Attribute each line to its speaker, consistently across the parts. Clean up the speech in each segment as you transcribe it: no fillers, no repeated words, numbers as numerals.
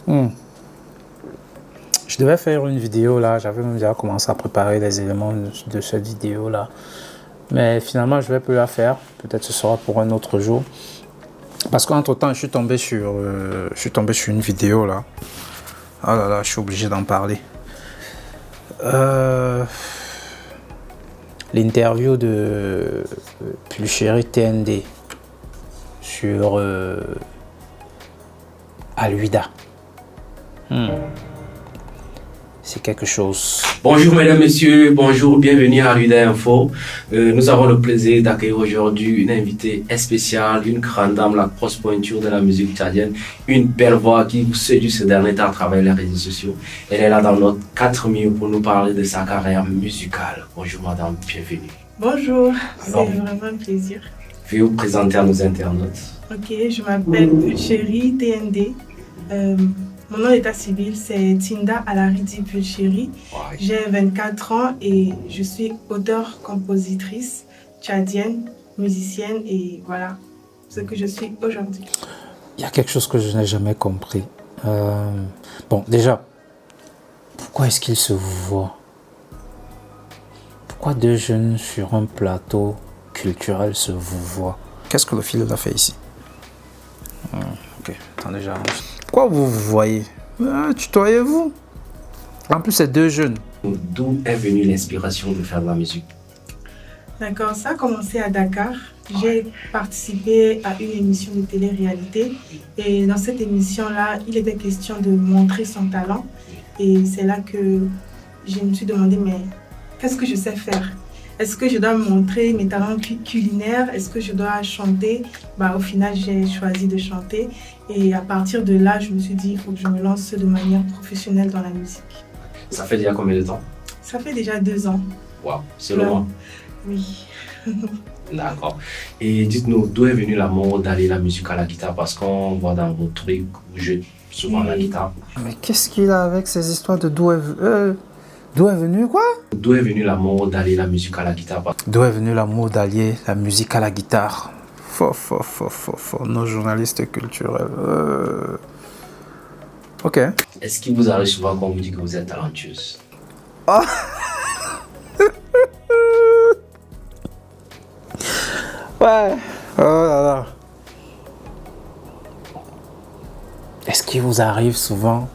Speaker 1: Hmm. Je devais faire une vidéo là, j'avais même déjà commencé à préparer les éléments de cette vidéo là. Mais finalement, je vais plus la faire. Peut-être ce sera pour un autre jour. Parce qu'entre-temps, je suis tombé sur une vidéo là. Oh là là, je suis obligé d'en parler. L'interview de Pulchérie TND sur Aluida. C'est quelque chose.
Speaker 2: Bonjour mesdames, messieurs, bonjour, bienvenue à Aluida Info. Nous avons le plaisir d'accueillir aujourd'hui une invitée spéciale, une grande dame, la grosse pointure de la musique tchadienne, une belle voix qui vous séduit ces derniers temps à travers les réseaux sociaux. Elle est là dans notre 4 minutes pour nous parler de sa carrière musicale. Bonjour madame, bienvenue.
Speaker 3: Bonjour, c'est vraiment un plaisir.
Speaker 2: Veuillez vous présenter à nos internautes.
Speaker 3: Ok, je m'appelle Pulchérie TND. Mon nom d'état civil, c'est Tinda Alaridi Pulchérie.
Speaker 2: Ouais.
Speaker 3: J'ai 24 ans et je suis auteure-compositrice tchadienne, musicienne et voilà ce que je suis aujourd'hui.
Speaker 1: Il y a quelque chose que je n'ai jamais compris. Bon, déjà, pourquoi est-ce qu'ils se voient? Pourquoi deux jeunes sur un plateau culturel se voient? Qu'est-ce que le fil a fait ici? Ok, attendez, j'arrange. Pourquoi vous vous voyez? Tutoyez-vous. En plus, c'est deux jeunes.
Speaker 2: D'où est venue l'inspiration de faire de la musique?
Speaker 3: D'accord, ça a commencé à Dakar. J'ai participé à une émission de télé-réalité et dans cette émission-là, il était question de montrer son talent et c'est là que je me suis demandé, mais qu'est-ce que je sais faire? Est-ce que je dois montrer mes talents culinaires? Est-ce que je dois chanter? Au final, j'ai choisi de chanter et à partir de là, je me suis dit, il faut que je me lance de manière professionnelle dans la musique.
Speaker 2: Ça fait déjà combien de temps?
Speaker 3: Ça fait déjà 2 ans.
Speaker 2: Waouh, seulement.
Speaker 3: Oui.
Speaker 2: D'accord. Et dites-nous, d'où est venue l'amour d'aller la musique à la guitare? Parce qu'on voit dans vos trucs, vous jouez souvent la guitare.
Speaker 1: Mais qu'est-ce qu'il a avec ces histoires de d'où est venu quoi?
Speaker 2: D'où est venue l'amour d'aller la musique à la guitare?
Speaker 1: D'où est venu l'amour d'allier la musique à la guitare? Faux, nos journalistes culturels. Ok.
Speaker 2: Est-ce qu'il vous arrive souvent qu'on vous dit que vous êtes talentueuse?
Speaker 1: Ouais. Oh là là. Est-ce qu'il vous arrive souvent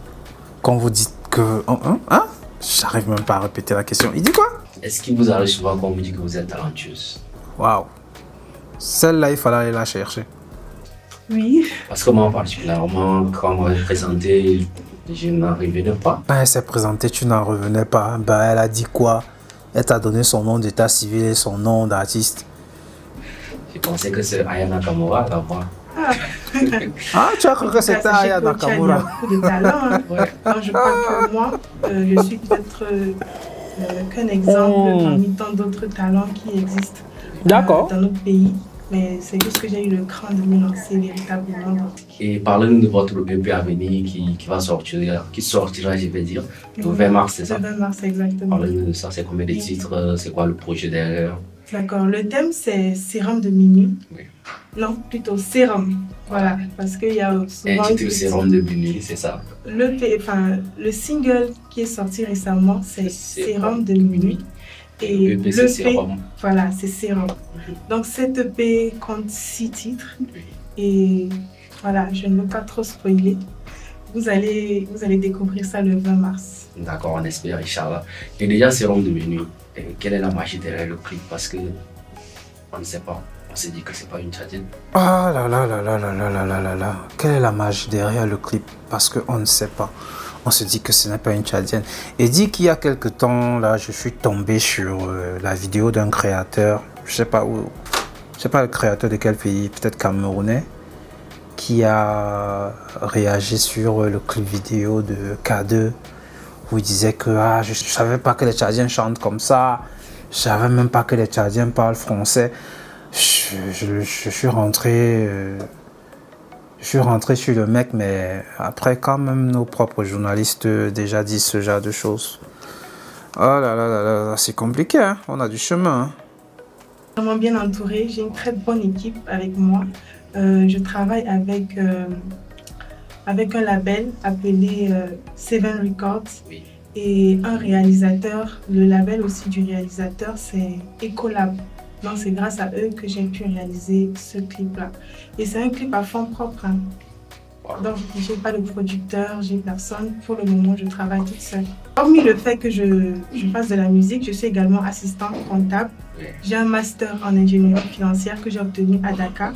Speaker 1: quand vous dites que... Hein? J'arrive même pas à répéter la question. Il dit quoi?
Speaker 2: Est-ce qu'il vous arrive souvent qu'on vous dit que vous êtes talentueuse?
Speaker 1: Waouh. Celle-là, il fallait aller la chercher.
Speaker 3: Oui.
Speaker 2: Parce que moi, particulièrement, quand on m'a présenté, je n'en revenais pas.
Speaker 1: Ben, elle s'est présentée, tu n'en revenais pas. Ben, elle a dit quoi? Elle t'a donné son nom d'état civil et son nom d'artiste.
Speaker 2: Je pensais que c'est Aya Nakamura, la voix.
Speaker 1: Ah, tu as cru que c'était Aya Nakamura?
Speaker 3: Il y a beaucoup de talent. Hein.
Speaker 2: Ouais.
Speaker 3: Alors, je crois que moi, je suis peut-être qu'un exemple parmi tant d'autres talents qui existent dans notre pays. Mais c'est juste que j'ai eu le cran de me lancer véritablement.
Speaker 2: Et parlez-nous de votre EP à venir qui sortira, je vais dire, le 20 mars, c'est ça?
Speaker 3: Le 20 mars, exactement.
Speaker 2: Parlez-nous de ça, c'est combien de titres, c'est quoi le projet derrière?
Speaker 3: D'accord, le thème c'est sérum de minuit.
Speaker 2: Oui.
Speaker 3: Non, plutôt sérum. Voilà, parce qu'il y a souvent...
Speaker 2: Un titre sérum de minuit, c'est ça?
Speaker 3: Le single qui est sorti récemment, c'est sérum de minuit. Et
Speaker 2: l'EP, c'est sérum.
Speaker 3: Voilà, c'est sérum. Donc cette EP compte 6 titres. Et voilà, je ne veux pas trop spoiler. Vous allez découvrir ça le 20 mars.
Speaker 2: D'accord, on espère, Inch'Allah. Et déjà, sérum de minuit, quelle est la magie derrière le clip? Parce que on ne sait pas. On s'est dit que c'est pas une tchadienne.
Speaker 1: Ah là là là là là là là là là là. Quelle est la magie derrière le clip? Parce qu'on ne sait pas. On se dit que ce n'est pas une tchadienne. Et dit qu'il y a quelque temps, là, je suis tombé sur la vidéo d'un créateur. Je sais pas où. Je sais pas le créateur de quel pays, peut-être camerounais, qui a réagi sur le clip vidéo de K2 où il disait que je savais pas que les Tchadiens chantent comme ça. Je savais même pas que les Tchadiens parlent français. Je suis rentré sur le mec, mais après quand même nos propres journalistes déjà disent ce genre de choses. Oh là là là là, c'est compliqué, hein? On a du chemin. Hein?
Speaker 3: Vraiment bien entourée, j'ai une très bonne équipe avec moi. Je travaille avec avec un label appelé Seven Records.
Speaker 2: Oui.
Speaker 3: Et un réalisateur, le label aussi du réalisateur, c'est Ecolab. Donc c'est grâce à eux que j'ai pu réaliser ce clip-là. Et c'est un clip à fond propre. Hein. Donc j'ai pas de producteur, j'ai personne. Pour le moment, je travaille toute seule. Hormis le fait que je fasse de la musique, je suis également assistante comptable. J'ai un master en ingénierie financière que j'ai obtenu à Dakar.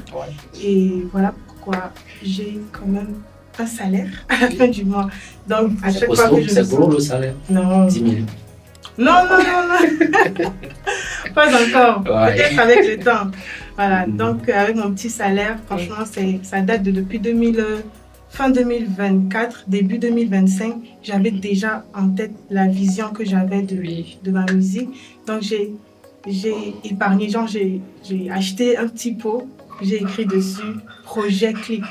Speaker 3: Et voilà pourquoi j'ai quand même un salaire à la fin du mois. Donc, à chaque fois que je...
Speaker 2: C'est gros le salaire?
Speaker 3: Non.
Speaker 2: 10 000.
Speaker 3: Non. Pas encore. Ouais. Peut-être avec le temps. Voilà. Donc, avec mon petit salaire, franchement, ça date de depuis fin 2024, début 2025. J'avais déjà en tête la vision que j'avais de ma musique. Donc, j'ai épargné. Genre, j'ai acheté un petit pot. J'ai écrit dessus projet clip.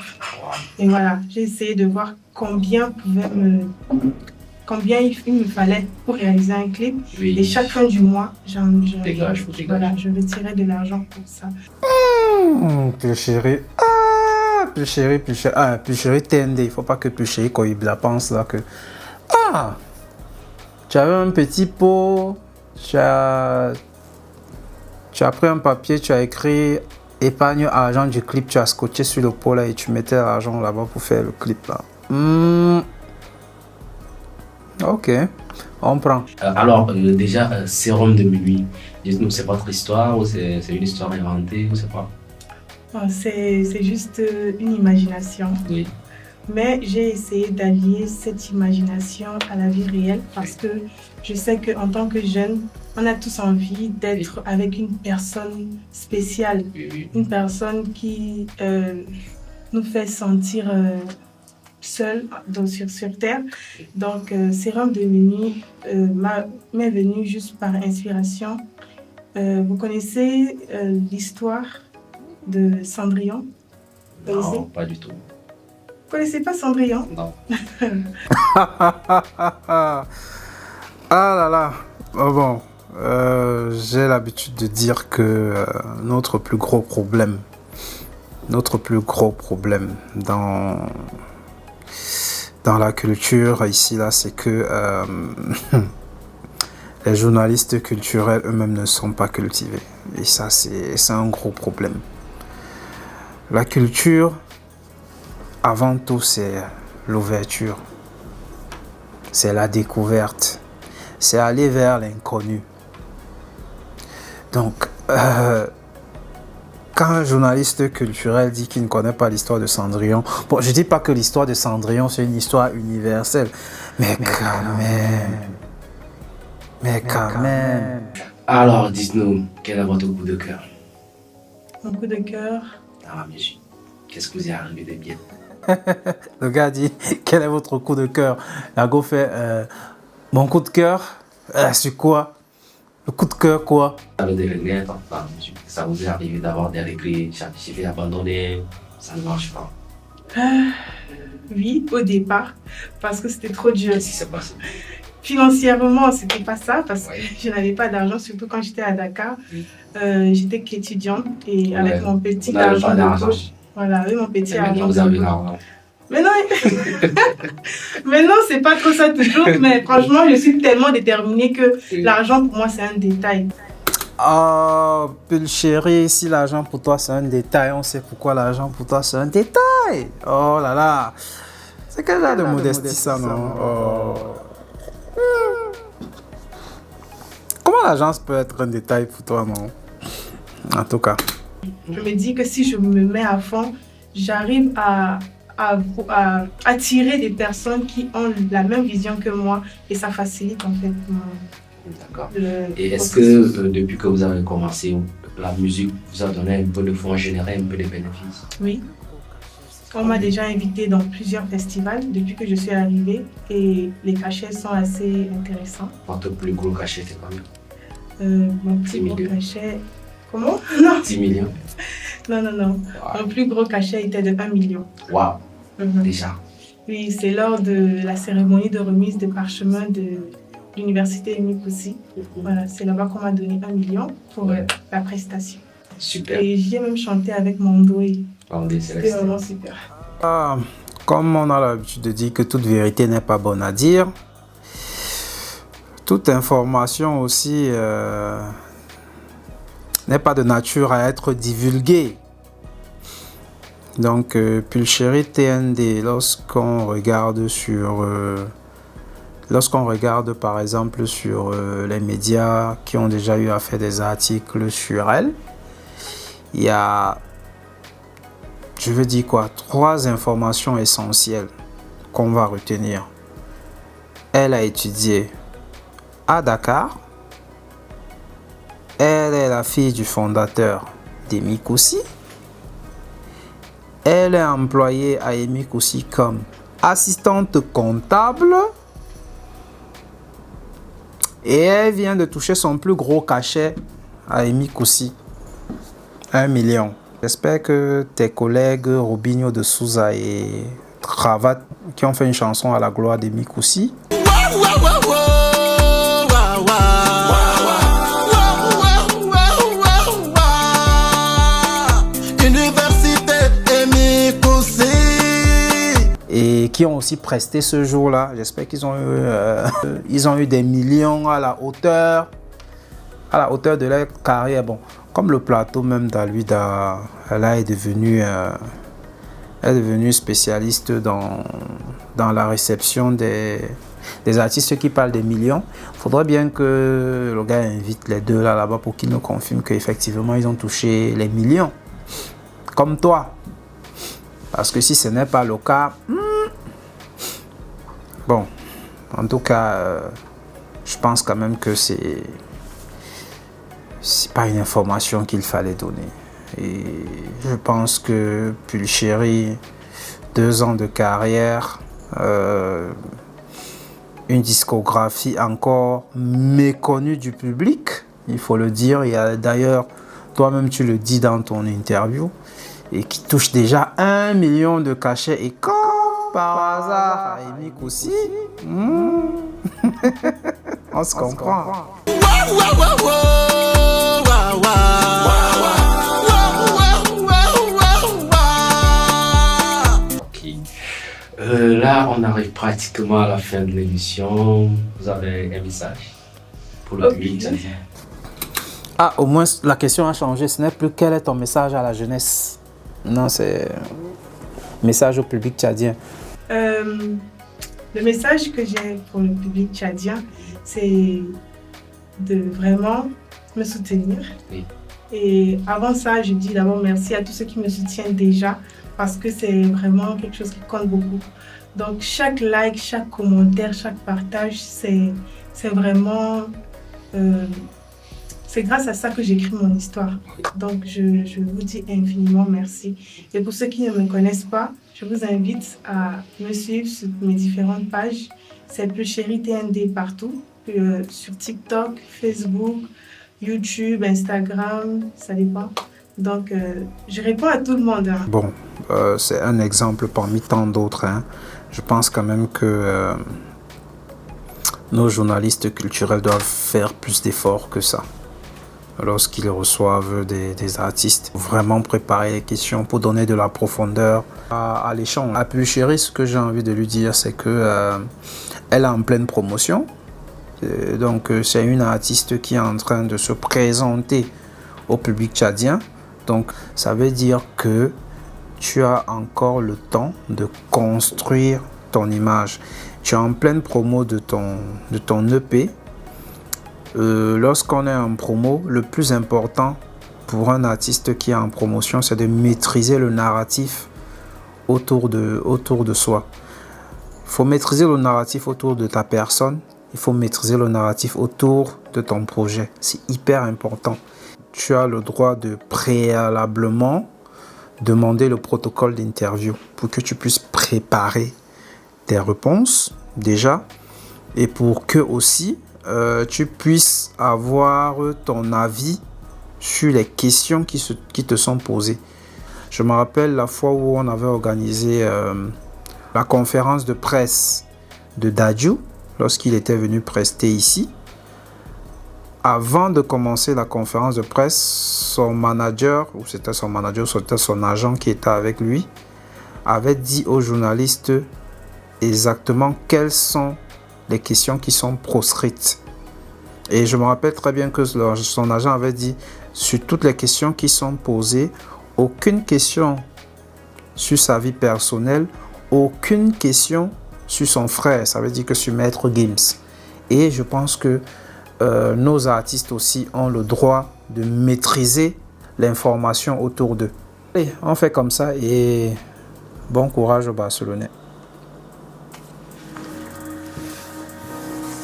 Speaker 3: Et voilà, j'ai essayé de voir combien il me fallait pour réaliser un clip. Oui. Et chaque fin du mois, je retirais de l'argent pour ça.
Speaker 1: Plus chéri. Plus chéri TND. Il ne faut pas que plus chéri quand il la pense là que... tu avais un petit pot, tu as pris un papier, tu as écrit épargne argent du clip, tu as scotché sur le pot là et tu mettais l'argent là-bas pour faire le clip là. Ok, on prend.
Speaker 2: Alors déjà, Sérum de minuit, dites-nous, c'est votre histoire ou c'est une histoire inventée ou c'est quoi?
Speaker 3: C'est juste une imagination. Oui. Mais j'ai essayé d'allier cette imagination à la vie réelle parce que je sais qu'en tant que jeune, on a tous envie d'être avec une personne spéciale, une personne qui nous fait sentir seuls sur Terre. Donc, Sérum de minuit m'est venu juste par inspiration. Vous connaissez l'histoire de Cendrillon?
Speaker 2: Non, pas du tout.
Speaker 3: Vous connaissez pas Cendrillon?
Speaker 2: Non.
Speaker 1: Ah là là. Oh bon. J'ai l'habitude de dire que notre plus gros problème dans la culture ici là, c'est que les journalistes culturels eux-mêmes ne sont pas cultivés. Et ça, c'est un gros problème. La culture, avant tout, c'est l'ouverture, c'est la découverte, c'est aller vers l'inconnu. Donc, quand un journaliste culturel dit qu'il ne connaît pas l'histoire de Cendrillon, bon, je ne dis pas que l'histoire de Cendrillon, c'est une histoire universelle, mais quand même.
Speaker 2: Alors, dites-nous, quel est votre coup de cœur?
Speaker 3: Mon coup de cœur?
Speaker 2: Ah, bien sûr. Qu'est-ce que vous y est arrivé de bien?
Speaker 1: Le gars dit, quel est votre coup de cœur? La go fait, mon coup de cœur, c'est quoi? Le coup de cœur, quoi?
Speaker 2: Vous avez des regrets, ça vous est arrivé d'avoir des regrets, j'ai fait abandonner, ça ne marche pas?
Speaker 3: Oui, au départ, parce que c'était trop dur.
Speaker 2: Qu'est-ce qui s'est passé?
Speaker 3: Financièrement, c'était pas ça, parce que je n'avais pas d'argent, surtout quand j'étais à Dakar. J'étais qu'étudiante et avec mon petit argent de poche. Voilà, avec mon petit argent.
Speaker 2: Vous avez l'argent.
Speaker 3: Mais non, c'est pas trop ça toujours, mais franchement, je suis tellement déterminée que l'argent pour moi, c'est un détail.
Speaker 1: Oh, Pull chéri, si l'argent pour toi, c'est un détail, on sait pourquoi l'argent pour toi, c'est un détail. Oh là là, c'est quel genre de modestie ça, non? Oh. Comment l'argent peut être un détail pour toi, non? En tout cas.
Speaker 3: Je me dis que si je me mets à fond, j'arrive à attirer des personnes qui ont la même vision que moi et ça facilite en fait
Speaker 2: D'accord. Et est-ce que depuis que vous avez commencé, la musique vous a donné un peu de fonds, généré un peu de bénéfices?
Speaker 3: Oui. On m'a déjà invité dans plusieurs festivals depuis que je suis arrivée et les cachets sont assez intéressants.
Speaker 2: Votre plus gros cachet était combien?
Speaker 3: Mon plus gros cachet... Comment? Non.
Speaker 2: 10 millions?
Speaker 3: Non. Wow. Mon plus gros cachet était de 1 million.
Speaker 2: Waouh. Déjà?
Speaker 3: Oui, c'est lors de la cérémonie de remise des parchemins de l'université Mikosi. Voilà, c'est là-bas qu'on m'a donné 1 million pour la prestation.
Speaker 2: Super.
Speaker 3: Et j'y ai même chanté avec mon doué.
Speaker 2: C'était
Speaker 3: vraiment super.
Speaker 1: comme on a l'habitude de dire que toute vérité n'est pas bonne à dire, toute information aussi n'est pas de nature à être divulguée. Donc, Pulchérie TND, lorsqu'on regarde par exemple sur les médias qui ont déjà eu à faire des articles sur elle, il y a, je veux dire quoi, 3 informations essentielles qu'on va retenir. Elle a étudié à Dakar. Elle est la fille du fondateur d'Emi Koussi. Elle est employée à Emi Koussi comme assistante comptable. Et elle vient de toucher son plus gros cachet à Emi Koussi. 1 million. J'espère que tes collègues Robinho de Souza et Cravate, qui ont fait une chanson à la gloire d'Emi Koussi, et qui ont aussi presté ce jour-là. J'espère qu'ils ont eu des millions à la hauteur de leur carrière. Bon, comme le plateau même d'Aluida, elle est devenue spécialiste dans la réception des artistes qui parlent des millions. Il faudrait bien que le gars invite les deux là-bas pour qu'ils nous confirment qu'effectivement ils ont touché les millions. Comme toi. Parce que si ce n'est pas le cas... Bon, en tout cas, je pense quand même que c'est pas une information qu'il fallait donner. Et je pense que Pulchérie, 2 ans de carrière, une discographie encore méconnue du public, il faut le dire. Il y a d'ailleurs, toi-même tu le dis dans ton interview, et qui touche déjà 1 million de cachets. Et quand par hasard, à Emi Koussi, on se comprend.
Speaker 2: Là, on arrive pratiquement à la fin de l'émission. Vous avez un message pour le public tchadien?
Speaker 1: Ah, au moins, la question a changé. Ce n'est plus quel est ton message à la jeunesse. Non, c'est message au public tchadien.
Speaker 3: Le message que j'ai pour le public tchadien, c'est de vraiment me soutenir.
Speaker 2: Oui.
Speaker 3: Et avant ça, je dis d'abord merci à tous ceux qui me soutiennent déjà, parce que c'est vraiment quelque chose qui compte beaucoup. Donc chaque like, chaque commentaire, chaque partage, c'est vraiment... c'est grâce à ça que j'écris mon histoire. Donc je vous dis infiniment merci. Et pour ceux qui ne me connaissent pas, je vous invite à me suivre sur mes différentes pages. C'est Pulchérie TND partout, sur TikTok, Facebook, YouTube, Instagram, ça dépend. Donc, je réponds à tout le monde. Hein.
Speaker 1: Bon, c'est un exemple parmi tant d'autres. Hein. Je pense quand même que nos journalistes culturels doivent faire plus d'efforts que ça. Lorsqu'ils reçoivent des artistes, vraiment préparer les questions pour donner de la profondeur à l'échange. À Pulchérie, ce que j'ai envie de lui dire, c'est que elle est en pleine promotion. Donc, c'est une artiste qui est en train de se présenter au public tchadien. Donc, ça veut dire que tu as encore le temps de construire ton image. Tu es en pleine promo de ton EP. Lorsqu'on est en promo, le plus important pour un artiste qui est en promotion, c'est de maîtriser le narratif autour de soi. Il faut maîtriser le narratif autour de ta personne. Il faut maîtriser le narratif autour de ton projet. C'est hyper important. Tu as le droit de préalablement demander le protocole d'interview pour que tu puisses préparer tes réponses déjà et pour que aussi tu puisses avoir ton avis sur les questions qui te sont posées. Je me rappelle la fois où on avait organisé la conférence de presse de Dadju lorsqu'il était venu prester ici. Avant de commencer la conférence de presse, son manager, ou c'était son manager, c'était son agent qui était avec lui, avait dit aux journalistes exactement quelles sont les questions qui sont proscrites. Et je me rappelle très bien que son agent avait dit, sur toutes les questions qui sont posées, aucune question sur sa vie personnelle, aucune question sur son frère, ça veut dire que sur Maître Gims. Et je pense que nos artistes aussi ont le droit de maîtriser l'information autour d'eux. Allez, on fait comme ça et bon courage aux Barcelonais.